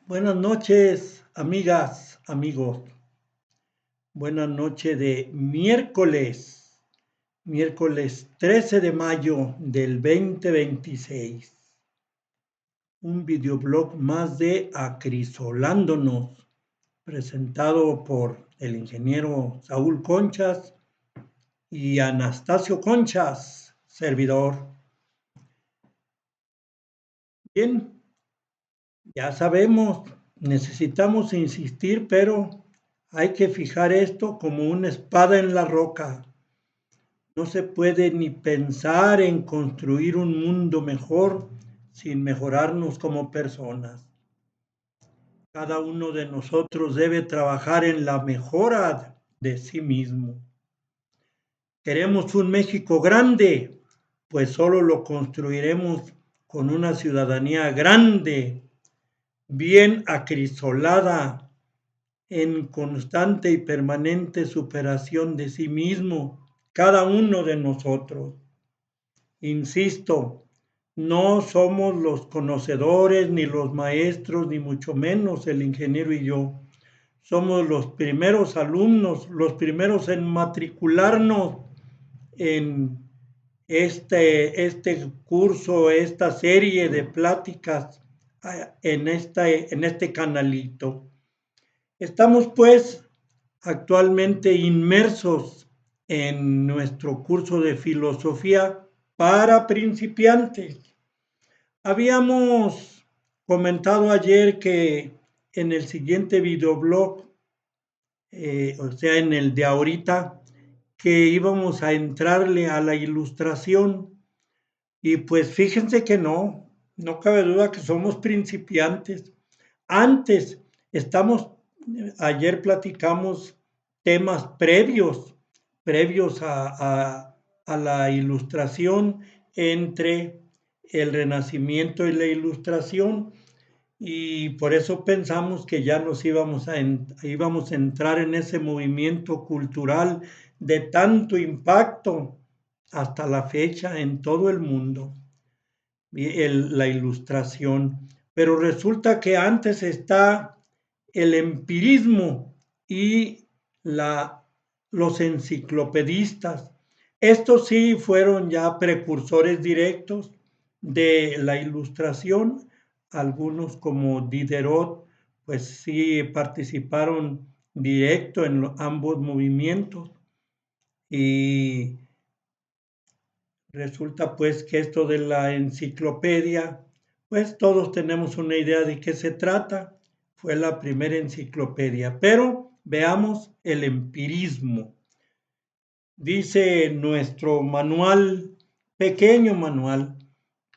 Buenas noches, amigas, amigos. Buenas noches de miércoles 13 de mayo del 2026. Un videoblog más de Acrisolándonos, presentado por el ingeniero Saúl Conchas y Anastasio Conchas, servidor. Bien, ya sabemos, necesitamos insistir, pero hay que fijar esto como una espada en la roca. No se puede ni pensar en construir un mundo mejor sin mejorarnos como personas. Cada uno de nosotros debe trabajar en la mejora de sí mismo. Queremos un México grande, pues solo lo construiremos con una ciudadanía grande, bien acrisolada, en constante y permanente superación de sí mismo, cada uno de nosotros. Insisto, no somos los conocedores, ni los maestros, ni mucho menos el ingeniero y yo. Somos los primeros alumnos, los primeros en matricularnos en este curso, esta serie de pláticas en este canalito. Estamos pues actualmente inmersos en nuestro curso de filosofía para principiantes. Habíamos comentado ayer que en el siguiente videoblog, o sea, en el de ahorita, que íbamos a entrarle a la ilustración. Y pues fíjense que no cabe duda que somos principiantes. Antes, ayer platicamos temas previos a la ilustración entre el Renacimiento y la Ilustración, y por eso pensamos que ya íbamos a entrar en ese movimiento cultural de tanto impacto hasta la fecha en todo el mundo, la ilustración. Pero resulta que antes está el empirismo y los enciclopedistas. Estos sí fueron ya precursores directos de la ilustración. Algunos como Diderot, pues sí participaron directo en ambos movimientos. Y resulta pues que esto de la enciclopedia, pues todos tenemos una idea de qué se trata. Fue la primera enciclopedia, pero veamos el empirismo. Dice nuestro manual, pequeño manual,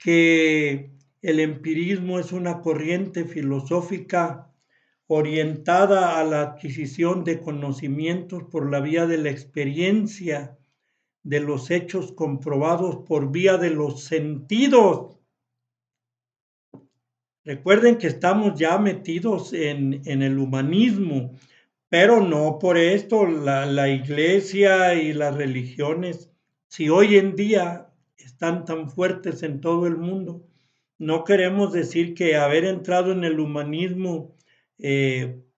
que el empirismo es una corriente filosófica orientada a la adquisición de conocimientos por la vía de la experiencia, de los hechos comprobados por vía de los sentidos. Recuerden que estamos ya metidos en el humanismo, pero no por esto la iglesia y las religiones, si hoy en día están tan fuertes en todo el mundo, no queremos decir que haber entrado en el humanismo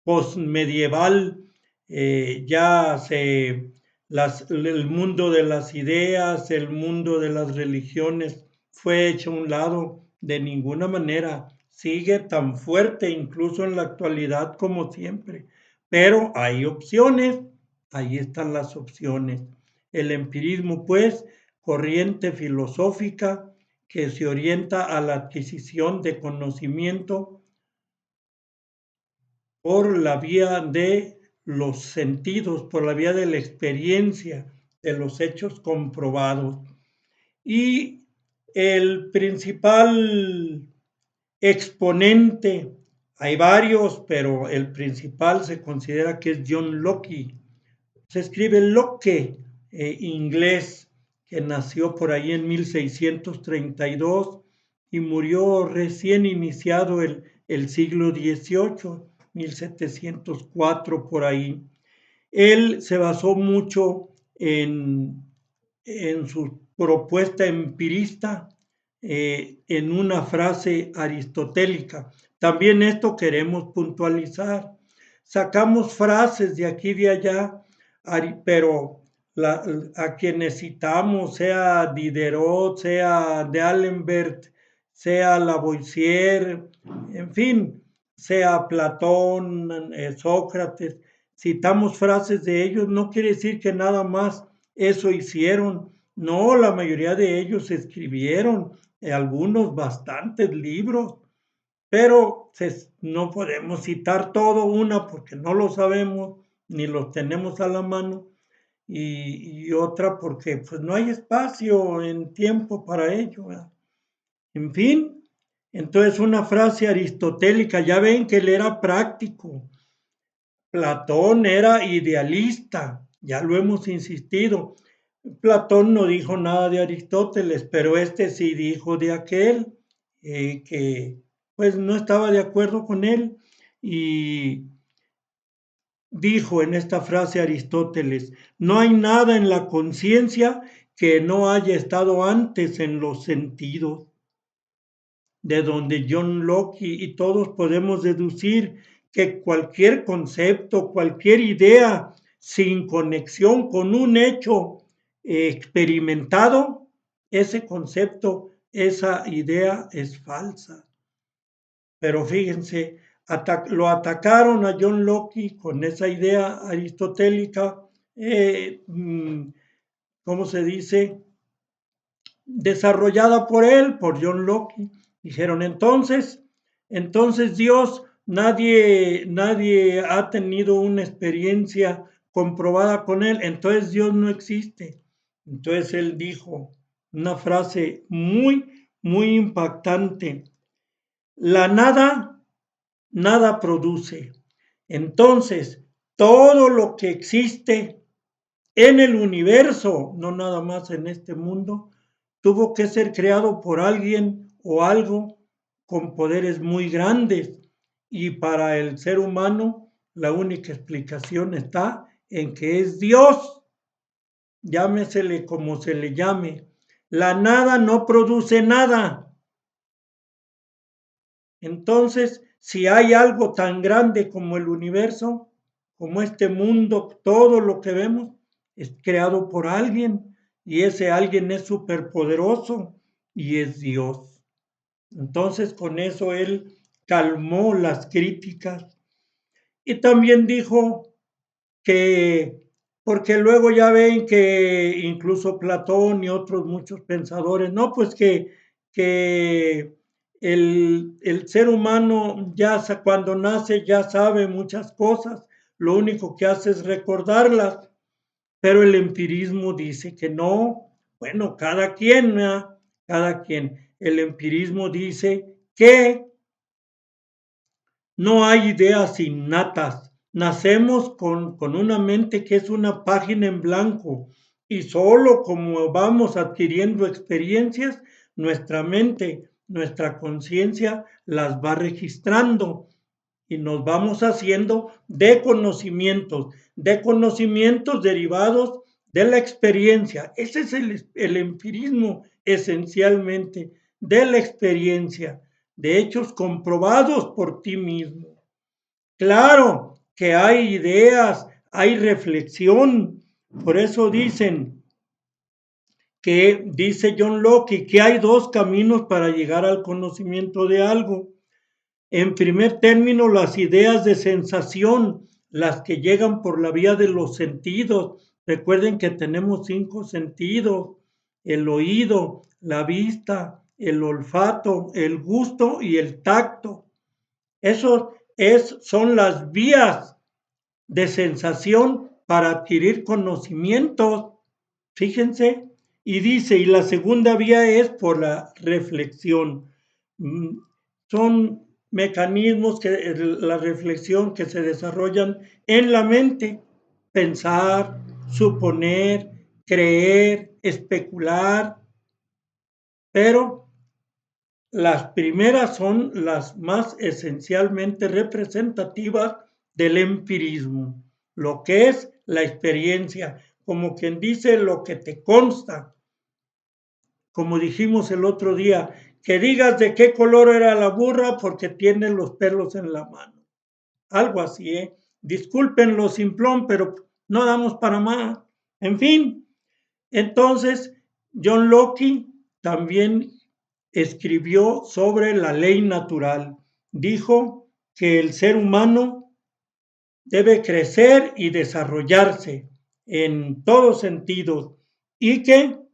postmedieval, el mundo de las ideas, el mundo de las religiones fue hecho a un lado. De ninguna manera. Sigue tan fuerte incluso en la actualidad como siempre. Pero hay opciones, ahí están las opciones. El empirismo, pues, corriente filosófica que se orienta a la adquisición de conocimiento por la vía de los sentidos, por la vía de la experiencia, de los hechos comprobados. Y el principal exponente, hay varios, pero el principal se considera que es John Locke. Se escribe Locke, inglés, que nació por ahí en 1632 y murió recién iniciado el siglo XVIII, 1704 por ahí. Él se basó mucho en su propuesta empirista en una frase aristotélica. También esto queremos puntualizar. Sacamos frases de aquí y de allá, pero a quienes citamos, sea Diderot, sea D'Alembert, sea Lavoisier, en fin, sea Platón, Sócrates, citamos frases de ellos, no quiere decir que nada más eso hicieron. No, la mayoría de ellos escribieron, algunos bastantes libros, pero no podemos citar todo, una porque no lo sabemos ni los tenemos a la mano, y otra porque pues no hay espacio en tiempo para ello, ¿verdad? En fin, entonces una frase aristotélica, ya ven que él era práctico. Platón era idealista, ya lo hemos insistido. Platón no dijo nada de Aristóteles, pero este sí dijo de aquel, que pues no estaba de acuerdo con él, y dijo en esta frase Aristóteles: no hay nada en la conciencia que no haya estado antes en los sentidos, de donde John Locke y todos podemos deducir que cualquier concepto, cualquier idea sin conexión con un hecho experimentado, ese concepto, esa idea es falsa. Pero fíjense, lo atacaron a John Locke con esa idea aristotélica, ¿cómo se dice? Desarrollada por él, por John Locke. Dijeron, entonces Dios, nadie ha tenido una experiencia comprobada con él, entonces Dios no existe. Entonces él dijo una frase muy impactante: la nada produce. Entonces, todo lo que existe en el universo, no nada más en este mundo, tuvo que ser creado por alguien o algo con poderes muy grandes. Y para el ser humano, la única explicación está en que es Dios, llámesele como se le llame. La nada no produce nada. Entonces, si hay algo tan grande como el universo, como este mundo, todo lo que vemos, es creado por alguien, y ese alguien es superpoderoso y es Dios. Entonces, con eso él calmó las críticas, y también dijo que, porque luego ya ven que incluso Platón y otros muchos pensadores, no, pues que el ser humano ya cuando nace ya sabe muchas cosas, lo único que hace es recordarlas, pero el empirismo dice que no. Bueno, cada quien, ¿verdad? Cada quien. El empirismo dice que no hay ideas innatas. Nacemos con una mente que es una página en blanco, y solo como vamos adquiriendo experiencias, nuestra mente, nuestra conciencia las va registrando, y nos vamos haciendo de conocimientos derivados de la experiencia. Ese es el empirismo esencialmente, de la experiencia, de hechos comprobados por ti mismo. Claro que hay ideas, hay reflexión. Por eso dice John Locke, que hay dos caminos para llegar al conocimiento de algo. En primer término, las ideas de sensación, las que llegan por la vía de los sentidos. Recuerden que tenemos 5 sentidos: el oído, la vista, el olfato, el gusto y el tacto. Eso son las vías de sensación para adquirir conocimientos. Fíjense, y dice, y la segunda vía es por la reflexión. Son mecanismos la reflexión que se desarrollan en la mente: pensar, suponer, creer, especular, pero las primeras son las más esencialmente representativas del empirismo, lo que es la experiencia, como quien dice, lo que te consta, como dijimos el otro día, que digas de qué color era la burra porque tiene los pelos en la mano. Algo así, ¿eh? Disculpen lo simplón, pero no damos para más. En fin, entonces John Locke también escribió sobre la ley natural. Dijo que el ser humano debe crecer y desarrollarse en todos sentidos y que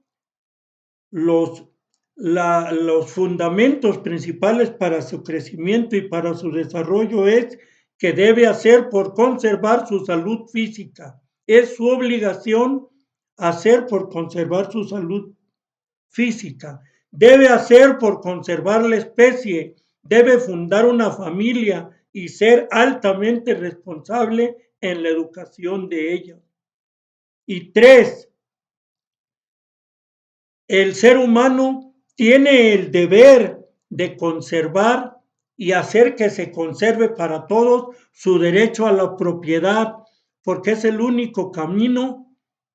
los, los fundamentos principales para su crecimiento y para su desarrollo es que debe hacer por conservar su salud física. Es su obligación hacer por conservar su salud física. Debe hacer por conservar la especie. Debe fundar una familia y ser altamente responsable en la educación de ella. Y tres, el ser humano tiene el deber de conservar y hacer que se conserve para todos su derecho a la propiedad, porque es el único camino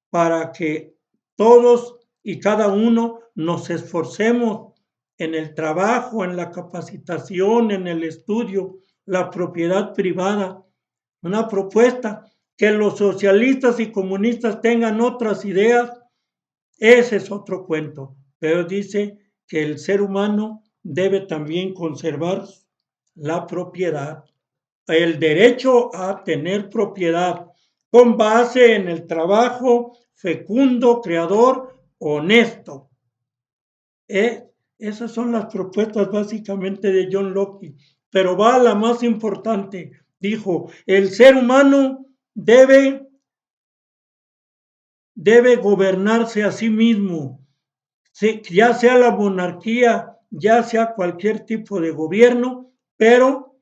para que todos y cada uno nos esforcemos en el trabajo, en la capacitación, en el estudio, la propiedad privada. Una propuesta que los socialistas y comunistas tengan otras ideas, ese es otro cuento, pero dice que el ser humano debe también conservar la propiedad, el derecho a tener propiedad con base en el trabajo fecundo, creador, honesto. Esas son las propuestas básicamente de John Locke, pero va a la más importante. Dijo, el ser humano debe gobernarse a sí mismo, ya sea la monarquía, ya sea cualquier tipo de gobierno, pero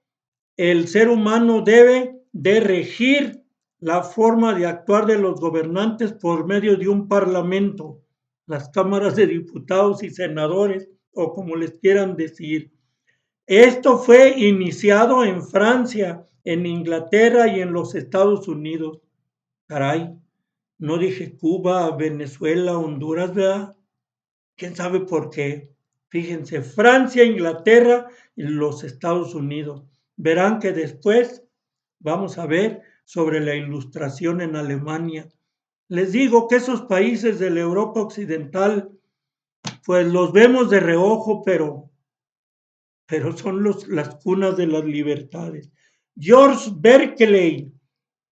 el ser humano debe de regir la forma de actuar de los gobernantes por medio de un parlamento, las cámaras de diputados y senadores, o como les quieran decir. Esto fue iniciado en Francia, en Inglaterra y en los Estados Unidos. Caray, no dije Cuba, Venezuela, Honduras, ¿verdad? ¿Quién sabe por qué? Fíjense, Francia, Inglaterra y los Estados Unidos. Verán que después vamos a ver sobre la ilustración en Alemania. Les digo que esos países de la Europa occidental, pues los vemos de reojo, pero son las cunas de las libertades. George Berkeley,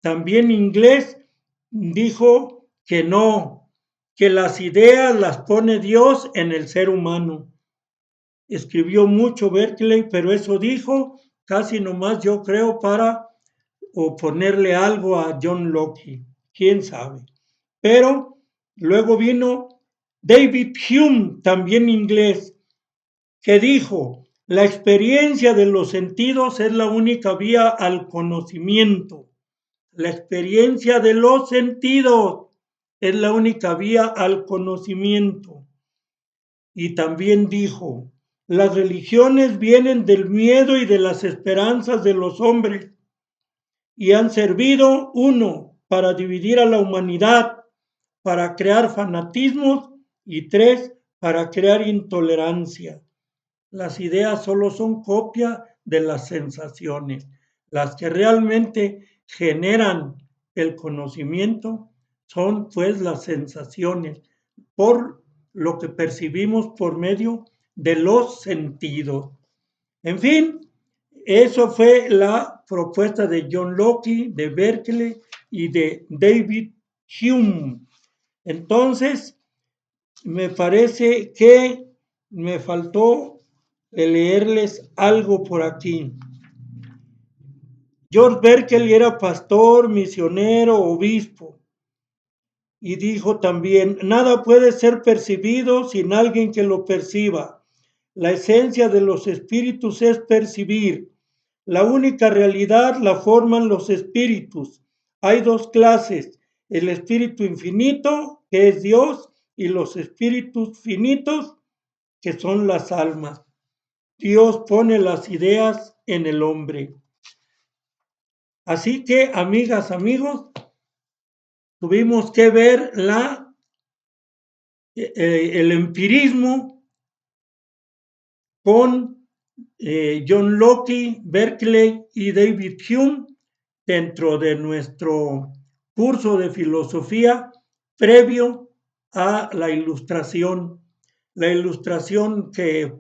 también inglés, dijo que no, que las ideas las pone Dios en el ser humano. Escribió mucho Berkeley, pero eso dijo casi nomás yo creo para oponerle algo a John Locke, quién sabe. Pero luego vino David Hume, también inglés, que dijo, la experiencia de los sentidos es la única vía al conocimiento. La experiencia de los sentidos es la única vía al conocimiento. Y también dijo, las religiones vienen del miedo y de las esperanzas de los hombres y han servido, uno, para dividir a la humanidad, para crear fanatismos y tres, para crear intolerancia. Las ideas solo son copia de las sensaciones. Las que realmente generan el conocimiento son pues las sensaciones, por lo que percibimos por medio de los sentidos. En fin, eso fue la propuesta de John Locke, de Berkeley y de David Hume. Entonces, me parece que me faltó leerles algo por aquí. George Berkeley era pastor, misionero, obispo. Y dijo también, nada puede ser percibido sin alguien que lo perciba. La esencia de los espíritus es percibir. La única realidad la forman los espíritus. Hay dos clases, el espíritu infinito, que es Dios, y los espíritus finitos, que son las almas. Dios pone las ideas en el hombre. Así que, amigas, amigos, tuvimos que ver la el empirismo con John Locke, Berkeley y David Hume dentro de nuestro curso de filosofía previo a la ilustración. La ilustración que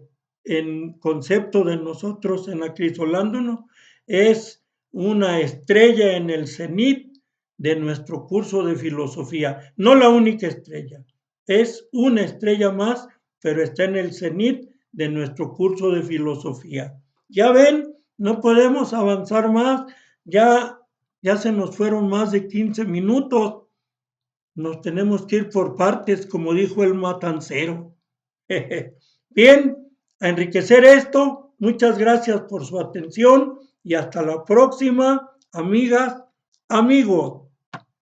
en concepto de nosotros en Acrisolándonos es una estrella en el cenit de nuestro curso de filosofía. No la única estrella, es una estrella más, pero está en el cenit de nuestro curso de filosofía. Ya ven, no podemos avanzar más, ya, ya se nos fueron más de 15 minutos, nos tenemos que ir por partes, como dijo el matancero. Bien, a enriquecer esto, muchas gracias por su atención y hasta la próxima, amigas, amigos.